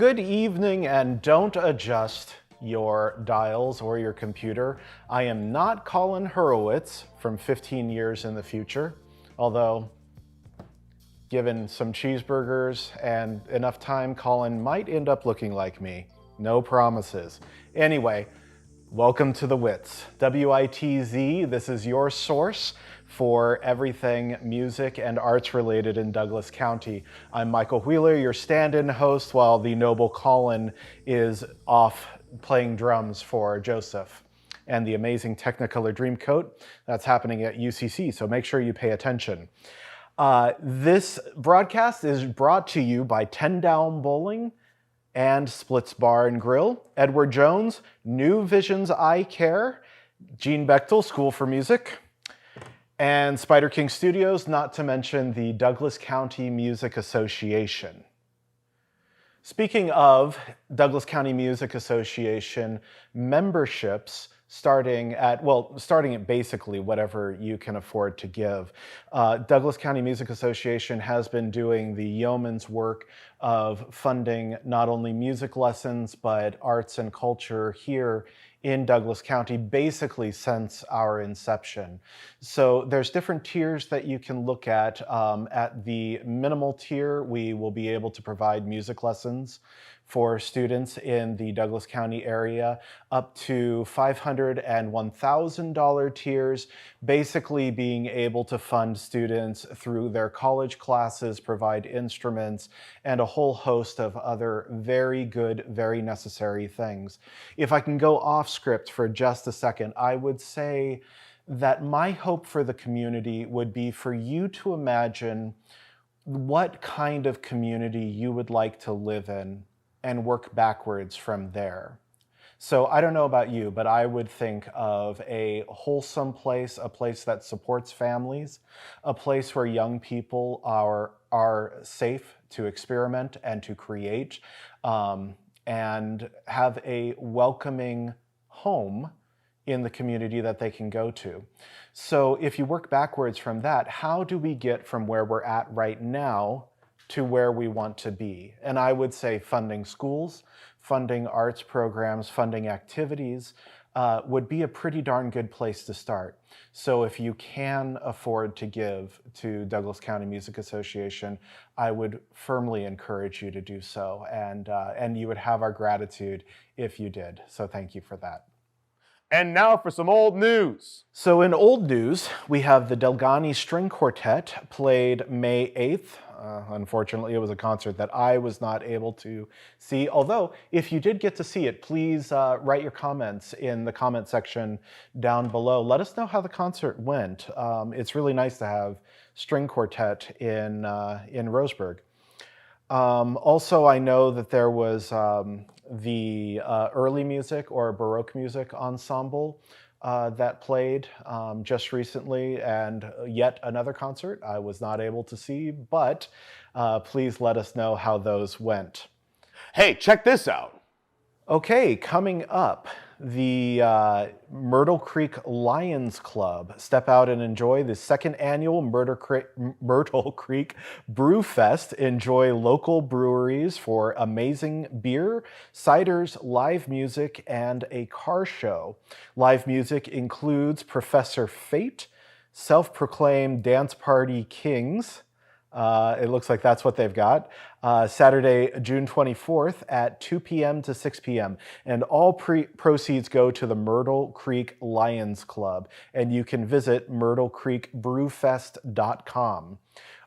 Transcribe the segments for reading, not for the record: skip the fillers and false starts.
Good evening, and don't adjust your dials or your computer. I am not Colin Hurwitz from 15 years in the future, although given some cheeseburgers and enough time, Colin might end up looking like me. No promises. Anyway, welcome to the WITZ. WITZ, this is your source for everything music and arts related in Douglas County. I'm Michael Wheeler, your stand-in host, while the noble Colin is off playing drums for Joseph and the amazing Technicolor Dreamcoat that's happening at UCC, so make sure you pay attention. This broadcast is brought to you by 10 Down Bowling and Splits Bar and Grill, Edward Jones, New Visions Eye Care, Gene Bechtel, School for Music, and Spiderking Studios, not to mention the Douglas County Music Association. Speaking of Douglas County Music Association memberships, starting at basically whatever you can afford to give. Douglas County Music Association has been doing the yeoman's work of funding not only music lessons, but arts and culture here in Douglas County, basically since our inception. So there's different tiers that you can look at. At the minimal tier, we will be able to provide music lessons for students in the Douglas County area, up to $500 and $1,000 tiers, basically being able to fund students through their college classes, provide instruments, and a whole host of other very good, very necessary things. If I can go off script for just a second, I would say that my hope for the community would be for you to imagine what kind of community you would like to live in and work backwards from there. So I don't know about you, but I would think of a wholesome place, a place that supports families, a place where young people are safe to experiment and to create, and have a welcoming home in the community that they can go to. So if you work backwards from that, how do we get from where we're at right now to where we want to be? And I would say funding schools, funding arts programs, funding activities would be a pretty darn good place to start. So if you can afford to give to Douglas County Music Association, I would firmly encourage you to do so. And you would have our gratitude if you did. So thank you for that. And now for some old news. So in old news, we have the Delgani String Quartet played May 8th. Unfortunately, it was a concert that I was not able to see. Although, if you did get to see it, please write your comments in the comment section down below. Let us know how the concert went. It's really nice to have string quartet in Roseburg. Also, I know that there was the early music or Baroque music ensemble that played just recently, and yet another concert I was not able to see, but please let us know how those went. Hey, check this out. Okay, coming up, the Myrtle Creek Lions Club. Step out and enjoy the second annual Myrtle Creek Brew Fest. Enjoy local breweries for amazing beer, ciders, live music, and a car show. Live music includes Professor Fate, self-proclaimed dance party kings. It looks like that's what they've got. Saturday, June 24th at 2 p.m. to 6 p.m. And all proceeds go to the Myrtle Creek Lions Club. And you can visit myrtlecreekbrewfest.com.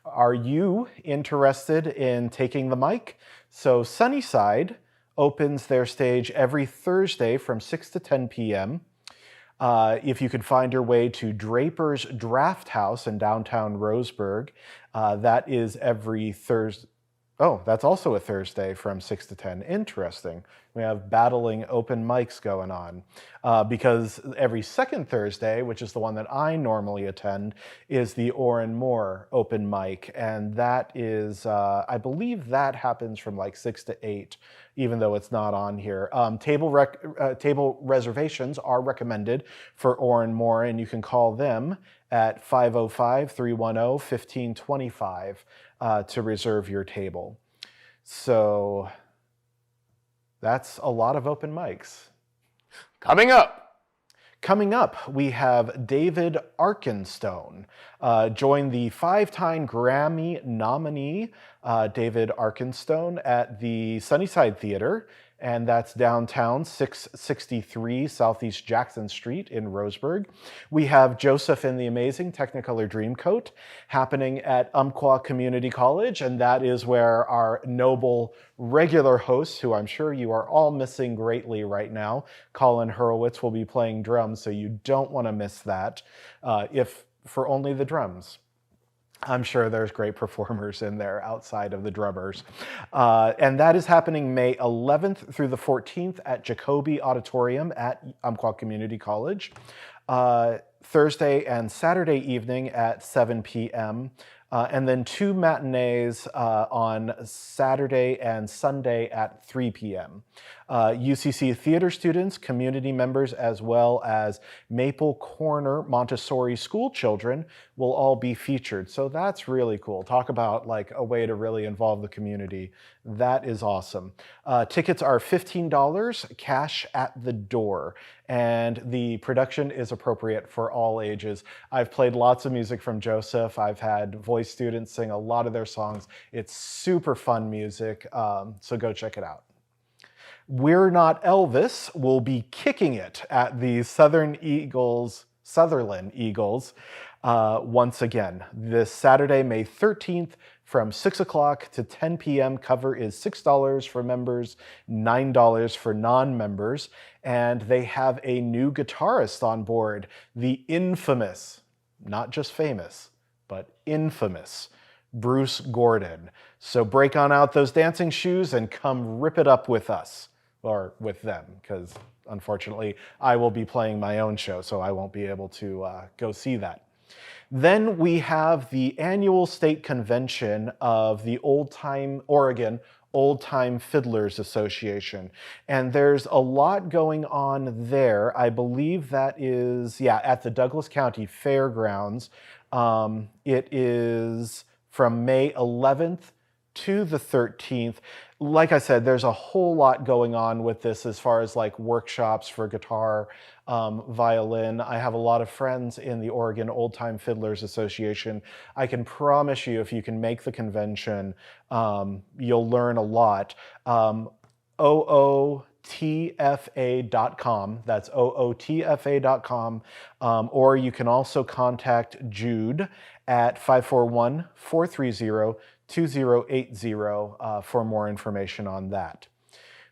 Are you interested in taking the mic? So Sunnyside opens their stage every Thursday from 6 to 10 p.m. If you could find your way to Draper's Draft House in downtown Roseburg, that is every Thursday. Oh, that's also a Thursday from 6 to 10. Interesting. We have battling open mics going on because every second Thursday, which is the one that I normally attend, is the Orrin Moore open mic. And that is, I believe that happens from like 6 to 8, even though it's not on here. Table reservations are recommended for Orrin Moore, and you can call them at 505-310-1525 to reserve your table. So That's a lot of open mics. Coming up. Coming up, we have David Arkenstone. Join the 5-time Grammy nominee, David Arkenstone, at the Sunnyside Theater, and that's downtown, 663 Southeast Jackson Street in Roseburg. We have Joseph and the Amazing Technicolor Dreamcoat happening at Umpqua Community College, and that is where our noble regular hosts, who I'm sure you are all missing greatly right now, Colin Hurwitz, will be playing drums, so you don't want to miss that, if for only the drums. I'm sure there's great performers in there outside of the drummers. And that is happening May 11th through the 14th at Jacoby Auditorium at Umpqua Community College. Thursday and Saturday evening at 7 p.m. And then 2 matinees on Saturday and Sunday at 3 p.m. UCC theater students, community members, as well as Maple Corner Montessori school children will all be featured. So that's really cool. Talk about like a way to really involve the community. That is awesome. Tickets are $15, cash at the door, and the production is appropriate for all ages. I've played lots of music from Joseph. I've had voice students sing a lot of their songs. It's super fun music, so go check it out. We're Not Elvis will be kicking it at the Sutherland Eagles once again this Saturday, May 13th from 6 o'clock to 10 p.m. Cover is $6 for members, $9 for non-members, and they have a new guitarist on board, the infamous, not just famous, but infamous Bruce Gordon. So break on out those dancing shoes and come rip it up with us. Or with them, because unfortunately I will be playing my own show, so I won't be able to go see that. Then we have the annual state convention of the Oregon Old Time Fiddlers Association. And there's a lot going on there. I believe that is, at the Douglas County Fairgrounds. It is from May 11th to the 13th. Like I said, there's a whole lot going on with this as far as like workshops for guitar, violin. I have a lot of friends in the Oregon Old Time Fiddlers Association. I can promise you, if you can make the convention, you'll learn a lot. OOTFA.com, that's OOTFA.com, or you can also contact Jude at 541-430-2080 for more information on that.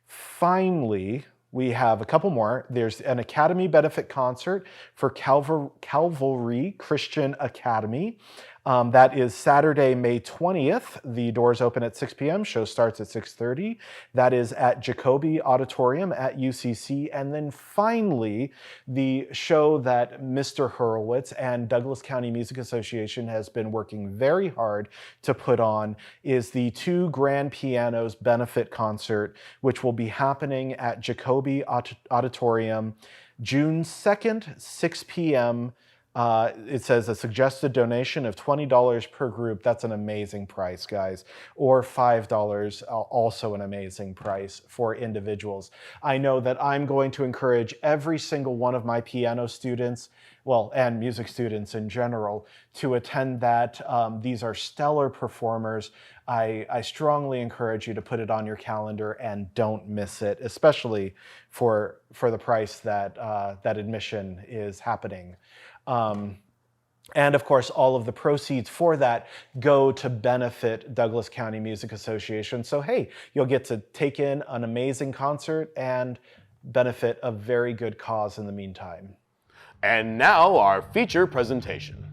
Finally, we have a couple more. There's an Academy benefit concert for Calvary Christian Academy. That is Saturday, May 20th. The doors open at 6 p.m. Show starts at 6:30. That is at Jacoby Auditorium at UCC. And then finally, the show that Mr. Hurwitz and Douglas County Music Association has been working very hard to put on is the 2 Grand Pianos benefit concert, which will be happening at Jacoby Auditorium June 2nd, 6 p.m. It says a suggested donation of $20 per group. That's an amazing price, guys. Or $5, also an amazing price for individuals. I know that I'm going to encourage every single one of my piano students, well, and music students in general, to attend that. These are stellar performers. I strongly encourage you to put it on your calendar and don't miss it, especially for the price that that admission is happening. And of course, all of the proceeds for that go to benefit Douglas County Music Association. So hey, you'll get to take in an amazing concert and benefit a very good cause in the meantime. And now our feature presentation.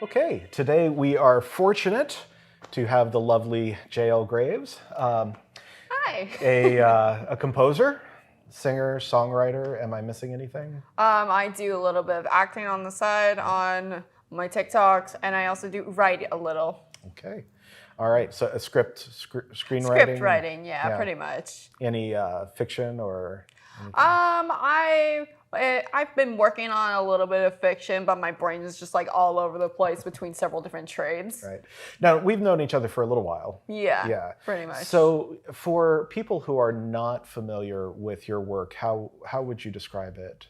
Okay, today we are fortunate to have the lovely J.L. Graves, Hi. a composer, singer, songwriter. Am I missing anything? I do a little bit of acting on the side on my TikToks, and I also do write a little. Okay, all right. So a screenwriting. Script writing, yeah, pretty much. Any fiction or? Anything? I've been working on a little bit of fiction, but my brain is just like all over the place between several different trades. Right. Now we've known each other for a little while. Yeah, pretty much. So for people who are not familiar with your work, how would you describe it?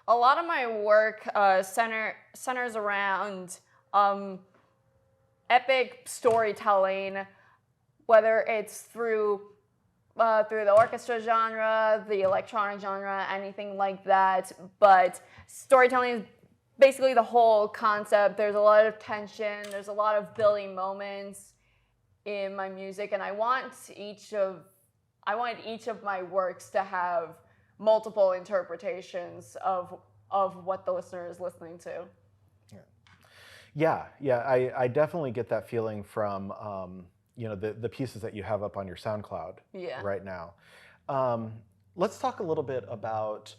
A lot of my work centers around epic storytelling, whether it's through the orchestra genre, the electronic genre, anything like that. But storytelling is basically the whole concept. There's a lot of tension. There's a lot of building moments in my music, and I wanted each of my works to have multiple interpretations of what the listener is listening to. Yeah. I definitely get that feeling from the pieces that you have up on your SoundCloud right now. Let's talk a little bit about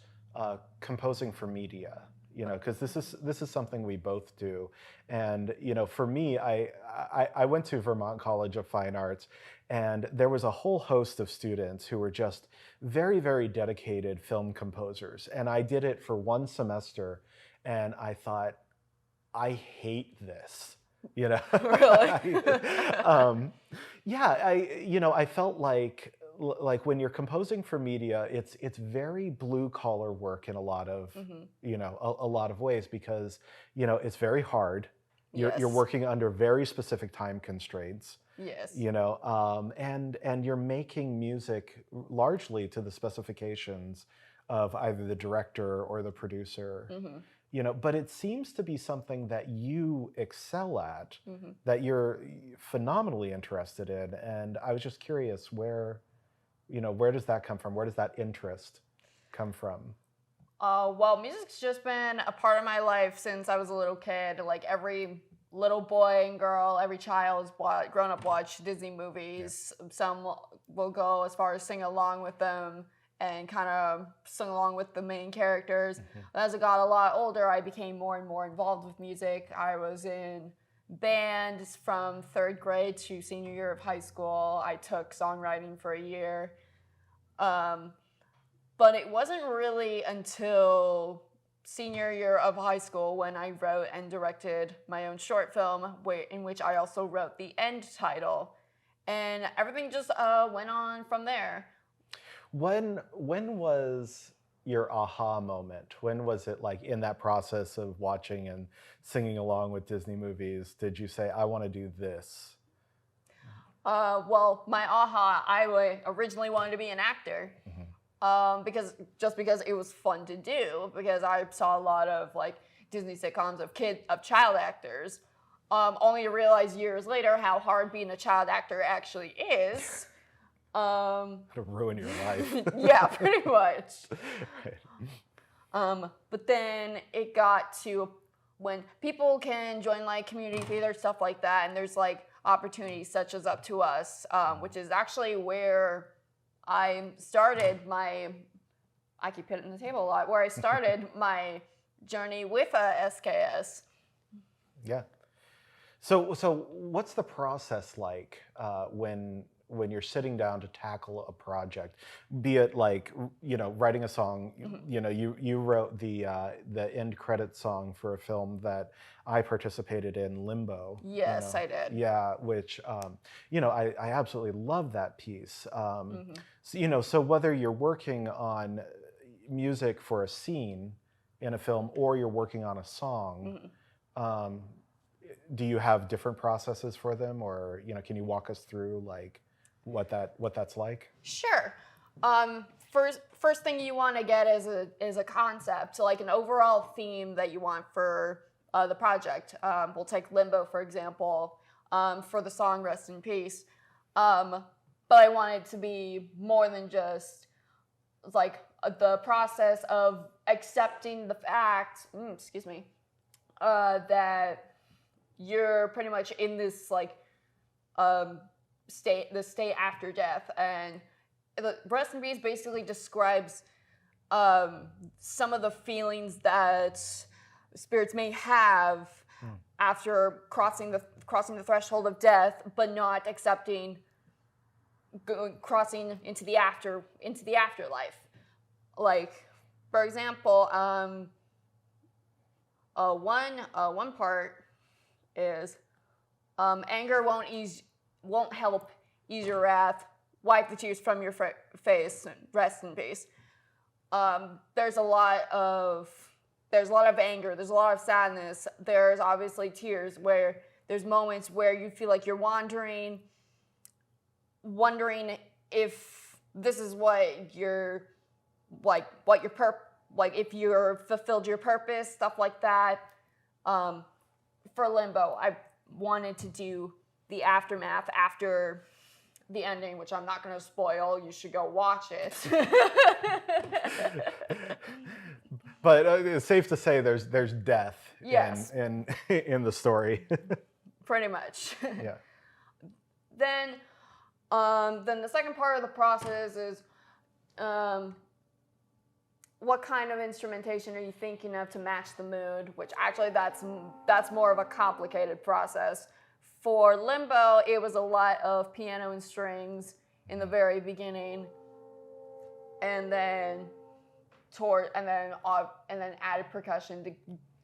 composing for media. Because this is something we both do, and for me, I went to Vermont College of Fine Arts, and there was a whole host of students who were just very, very dedicated film composers, and I did it for one semester, and I thought, I hate this. Really? I felt like when you're composing for media, it's very blue collar work in a lot of a lot of ways, because it's very hard. You're working under very specific time constraints. Yes. And you're making music largely to the specifications of either the director or the producer. But it seems to be something that you excel at, that you're phenomenally interested in. And I was just curious, where does that come from? Where does that interest come from? Well, music's just been a part of my life since I was a little kid. Like every little boy and girl, every child's grown up watch Disney movies. Yeah. Some will go as far as sing along with them and kind of sing along with the main characters. As I got a lot older, I became more and more involved with music. I was in bands from 3rd grade to senior year of high school. I took songwriting for a year. But it wasn't really until senior year of high school when I wrote and directed my own short film, in which I also wrote the end title. And everything just went on from there. When was your aha moment? When was it, like, in that process of watching and singing along with Disney movies, did you say, I want to do this? Well, my aha, I originally wanted to be an actor. Because it was fun to do, because I saw a lot of like Disney sitcoms of child actors, only to realize years later how hard being a child actor actually is. It'll ruin your life. Yeah, pretty much. Right. But then it got to when people can join like community theater, stuff like that, and there's like opportunities such as Up to Us, which is actually where I started I keep hitting the table a lot, where I started my journey with SKS. Yeah. So what's the process like when you're sitting down to tackle a project, be it like, writing a song, you wrote the end credits song for a film that I participated in, Limbo. Yes, I did. Yeah, which, I absolutely love that piece. So whether you're working on music for a scene in a film or you're working on a song, do you have different processes for them, or, can you walk us through like what that's like? Sure. First thing you want to get is a concept, so like an overall theme that you want for the project. We'll take Limbo, for example, for the song Rest in Peace. But I want it to be more than just like the process of accepting the fact, that you're pretty much in this like state after death, and the Rest in Peace basically describes some of the feelings that spirits may have after crossing the threshold of death, but not accepting crossing into the afterlife. Like, for example, one part is anger won't help ease your wrath. Wipe the tears from your face. Rest in peace. There's a lot of anger. There's a lot of sadness. There's obviously tears, where there's moments where you feel like you're wondering if this is what you're like, if you're fulfilled your purpose, stuff like that. For Limbo, I wanted to do the aftermath after the ending, which I'm not going to spoil. You should go watch it. But it's safe to say there's death yes. in the story. Pretty much. Yeah. Then the second part of the process is what kind of instrumentation are you thinking of to match the mood? Which actually that's more of a complicated process. For Limbo, it was a lot of piano and strings in the very beginning, and then added percussion to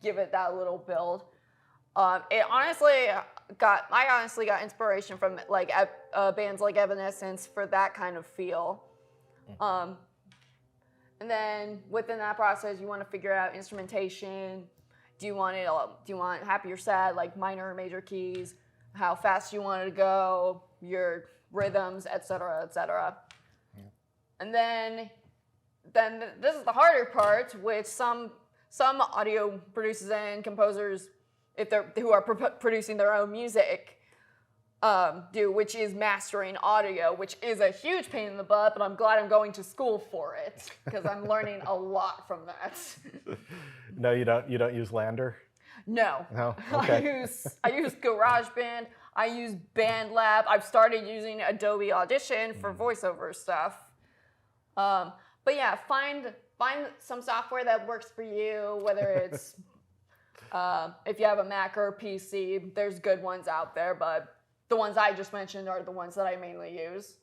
give it that little build. I honestly got inspiration from like bands like Evanescence for that kind of feel. And then within that process, you want to figure out instrumentation. Do you want happy or sad, like minor or major keys? How fast you want it to go, your rhythms, etc., etc. Yeah. And then this is the harder part, which some audio producers and composers, who are producing their own music, do, which is mastering audio, which is a huge pain in the butt. But I'm glad I'm going to school for it, because I'm learning a lot from that. No, you don't use Lander? No. No. Okay. I use GarageBand. I use BandLab. I've started using Adobe Audition for voiceover stuff. But yeah, find some software that works for you. Whether it's if you have a Mac or a PC, there's good ones out there. But the ones I just mentioned are the ones that I mainly use.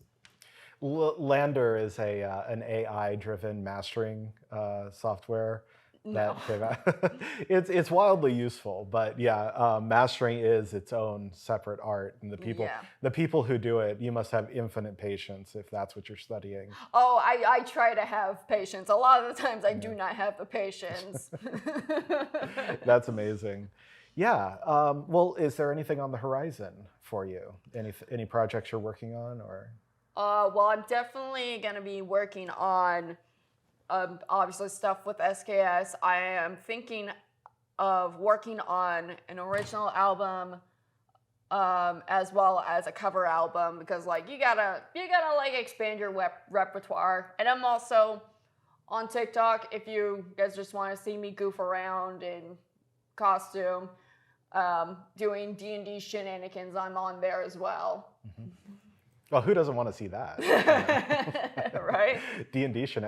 Lander is an AI-driven mastering software. No. It's wildly useful, but yeah, mastering is its own separate art, and the people who do it, you must have infinite patience if that's what you're studying. Oh, I try to have patience. A lot of the times I do not have the patience. That's amazing. Yeah. Well, is there anything on the horizon for you? Any projects you're working on, or? Well, I'm definitely gonna be working on. Obviously stuff with SKS. I am thinking of working on an original album, as well as a cover album, because like you gotta like expand your repertoire. And I'm also on TikTok if you guys just want to see me goof around in costume, doing D&D shenanigans. I'm on there as well. Mm-hmm. Well, who doesn't want to see that? Right? D&D should,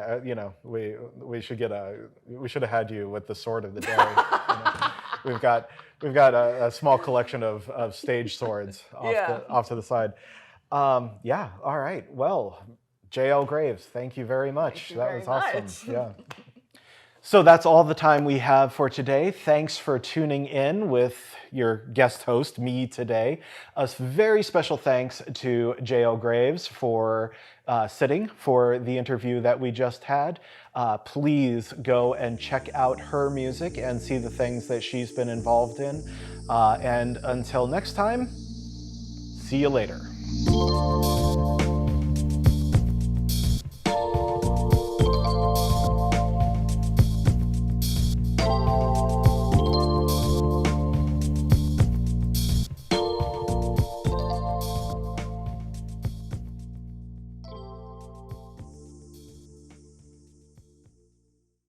we should have had you with the sword of the day. We've got a small collection of stage swords off to the side. Yeah. All right. Well, J.L. Graves, thank you very much. That was awesome. Yeah. So that's all the time we have for today. Thanks for tuning in with your guest host, me today. A very special thanks to J.L. Graves for sitting for the interview that we just had. Please go and check out her music and see the things that she's been involved in. And until next time, see you later.